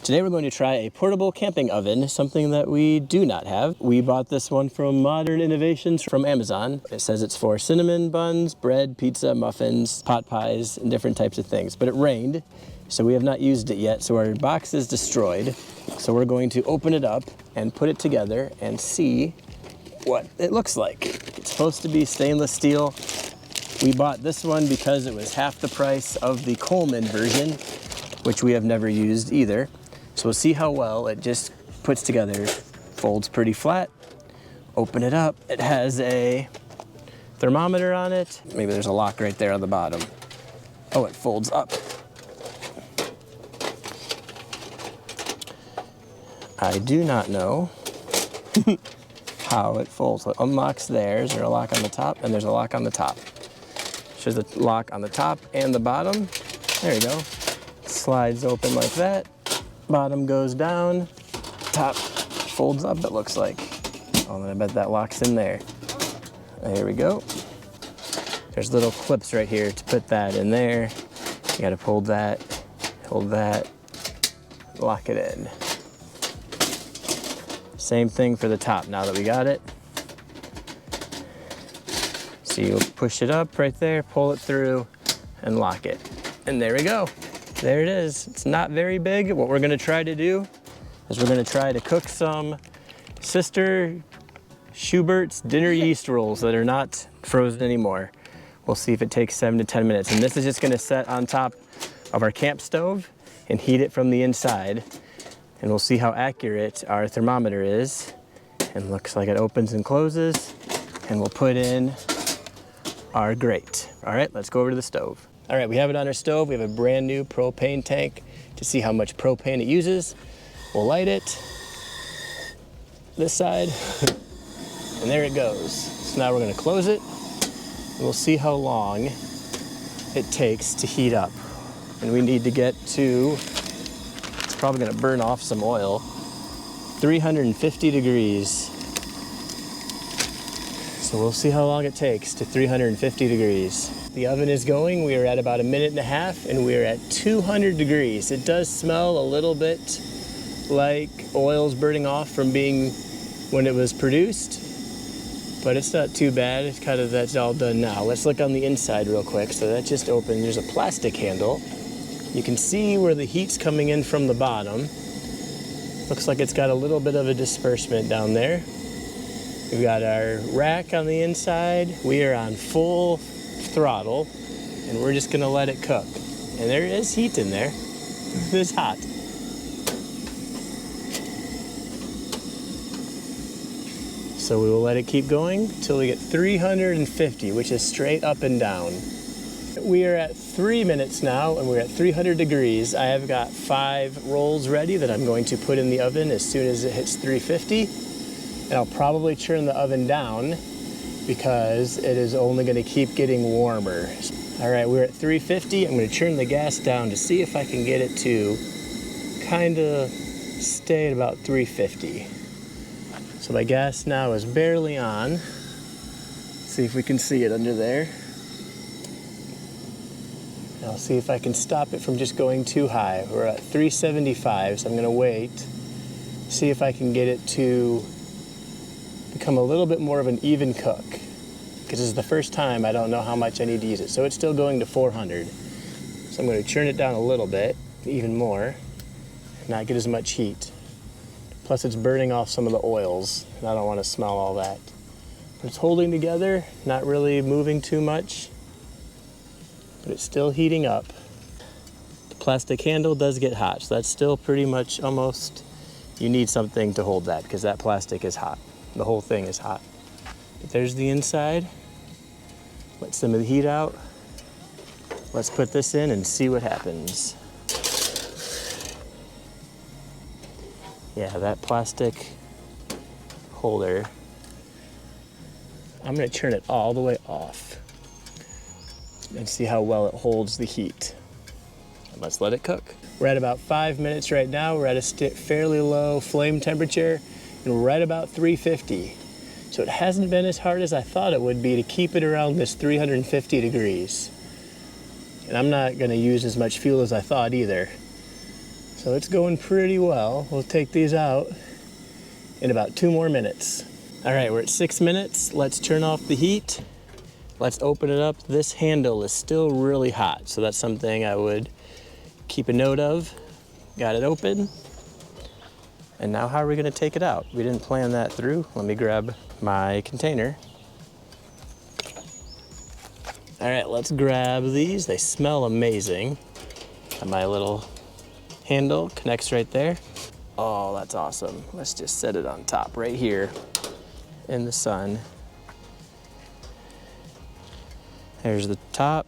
Today we're going to try a portable camping oven, something that we do not have. We bought this one from Modern Innovations from Amazon. It says it's for cinnamon buns, bread, pizza, muffins, pot pies, and different types of things. But it rained, so we have not used it yet, so our box is destroyed. So we're going to open it up and put it together and see what it looks like. It's supposed to be stainless steel. We bought this one because it was half the price of the Coleman version, which we have never used either. So we'll see how well it just puts together. Folds pretty flat. Open it up. It has a thermometer on it. Maybe there's a lock right there on the bottom. Oh, it folds up. I do not know how it folds. So it unlocks there. Is there a lock on the top? And there's a lock on the top. There's a lock on the top and the bottom. There you go. Slides open like that. Bottom goes down. Top folds up, it looks like. Oh, and I bet that locks in there. There we go. There's little clips right here to put that in there. You gotta hold that, lock it in. Same thing for the top now that we got it. So you push it up right there, pull it through, and lock it. And there we go. There it is. It's not very big. What we're gonna try to do is we're gonna try to cook some Sister Schubert's dinner yeast rolls that are not frozen anymore. We'll see if it takes 7 to 10 minutes. And this is just gonna set on top of our camp stove and heat it from the inside. And we'll see how accurate our thermometer is. And looks like it opens and closes. And we'll put in our grate. All right, let's go over to the stove. All right, we have it on our stove. We have a brand new propane tank to see how much propane it uses. We'll light it, this side, and there it goes. So now we're gonna close it, and we'll see how long it takes to heat up. And we need to get to, it's probably gonna burn off some oil, 350 degrees. So we'll see how long it takes to 350 degrees. The oven is going. We are at about 1.5 minutes and we are at 200 degrees. It does smell a little bit like oil's burning off from being when it was produced, but it's not too bad. It's kind of, that's all done now. Let's look on the inside real quick. So that just opened. There's a plastic handle. You can see where the heat's coming in from the bottom. Looks like it's got a little bit of a disbursement down there. We've got our rack on the inside. We are on full throttle, and we're just gonna let it cook. And there is heat in there. It's hot. So we will let it keep going until we get 350, which is straight up and down. We are at 3 minutes now, and we're at 300 degrees. I have got 5 rolls ready that I'm going to put in the oven as soon as it hits 350. And I'll probably turn the oven down because it is only going to keep getting warmer. All right, we're at 350. I'm going to turn the gas down to see if I can get it to kind of stay at about 350. So my gas now is barely on. Let's see if we can see it under there. And I'll see if I can stop it from just going too high. We're at 375, so I'm going to wait, see if I can get it to become a little bit more of an even cook, because this is the first time I don't know how much I need to use it. So it's still going to 400. So I'm going to turn it down a little bit, even more, not get as much heat. Plus it's burning off some of the oils, and I don't want to smell all that. But it's holding together, not really moving too much, but it's still heating up. The plastic handle does get hot, so that's still pretty much almost, you need something to hold that because that plastic is hot. The whole thing is hot. But there's the inside. Let some of the heat out. Let's put this in and see what happens. Yeah, that plastic holder, I'm gonna turn it all the way off and see how well it holds the heat. And let's let it cook. We're at about 5 minutes right now. We're at a fairly low flame temperature, and we're at about 350. So it hasn't been as hard as I thought it would be to keep it around this 350 degrees. And I'm not gonna use as much fuel as I thought either. So it's going pretty well. We'll take these out in about 2 more minutes. All right, we're at 6 minutes. Let's turn off the heat. Let's open it up. This handle is still really hot, so that's something I would keep a note of. Got it open. And now how are we gonna take it out? We didn't plan that through. Let me grab my container. All right, let's grab these. They smell amazing. And my little handle connects right there. Oh, that's awesome. Let's just set it on top right here in the sun. There's the top,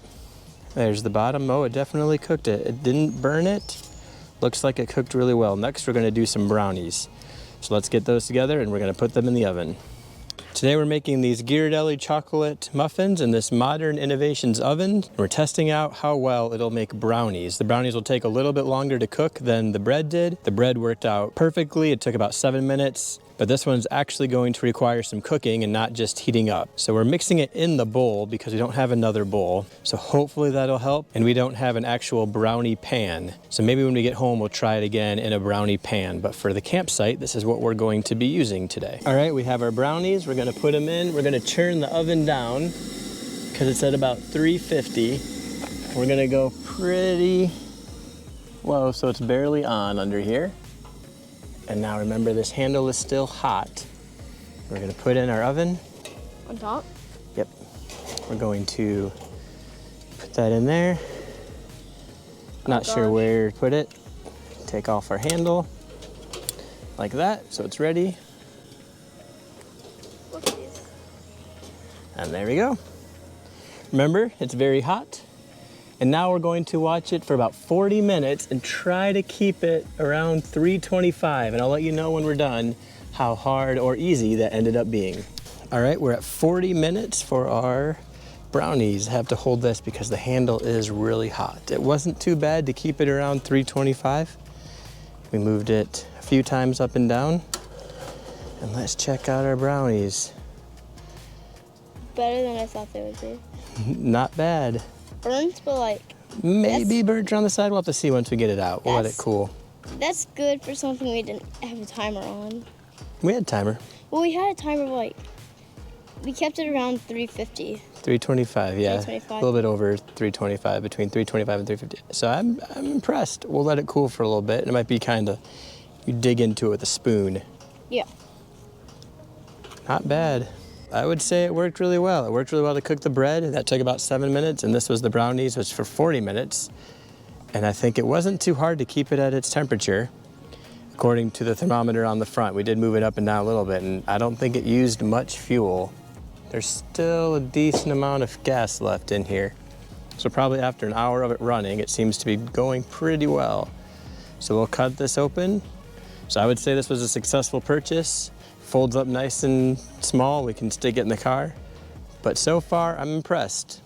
there's the bottom. Oh, it definitely cooked it. It didn't burn it. Looks like it cooked really well. Next, we're gonna do some brownies. So let's get those together and we're gonna put them in the oven. Today we're making these Ghirardelli chocolate muffins in this Modern Innovations oven. We're testing out how well it'll make brownies. The brownies will take a little bit longer to cook than the bread did. The bread worked out perfectly. It took about 7 minutes, but this one's actually going to require some cooking and not just heating up. So we're mixing it in the bowl because we don't have another bowl. So hopefully that'll help. And we don't have an actual brownie pan. So maybe when we get home, we'll try it again in a brownie pan. But for the campsite, this is what we're going to be using today. All right, we have our brownies. We're gonna put them in. We're gonna turn the oven down because it's at about 350. We're gonna go pretty low so it's barely on under here. And now remember, this handle is still hot. We're gonna put in our oven. On top? Yep. We're going to put that in there. Not sure where to put it. Take off our handle like that, so it's ready. And there we go. Remember, it's very hot. And now we're going to watch it for about 40 minutes and try to keep it around 325. And I'll let you know when we're done how hard or easy that ended up being. All right, we're at 40 minutes for our brownies. I have to hold this because the handle is really hot. It wasn't too bad to keep it around 325. We moved it a few times up and down. And let's check out our brownies. Better than I thought they would be. Not bad. Burnt, but like... Maybe burnt on the side. We'll have to see once we get it out. We'll let it cool. That's good for something we didn't have a timer on. We had a timer. Well, we had a timer, like, we kept it around 350. 325, yeah. 325. A little bit over 325, between 325 and 350. So I'm impressed. We'll let it cool for a little bit. It might be kind of, you dig into it with a spoon. Yeah. Not bad. I would say it worked really well. It worked really well to cook the bread. That took about 7 minutes, and this was the brownies, which for 40 minutes. And I think it wasn't too hard to keep it at its temperature. According to the thermometer on the front, we did move it up and down a little bit, and I don't think it used much fuel. There's still a decent amount of gas left in here. So probably after an hour of it running, it seems to be going pretty well. So we'll cut this open. So I would say this was a successful purchase. Folds up nice and small. We can stick it in the car. But so far, I'm impressed.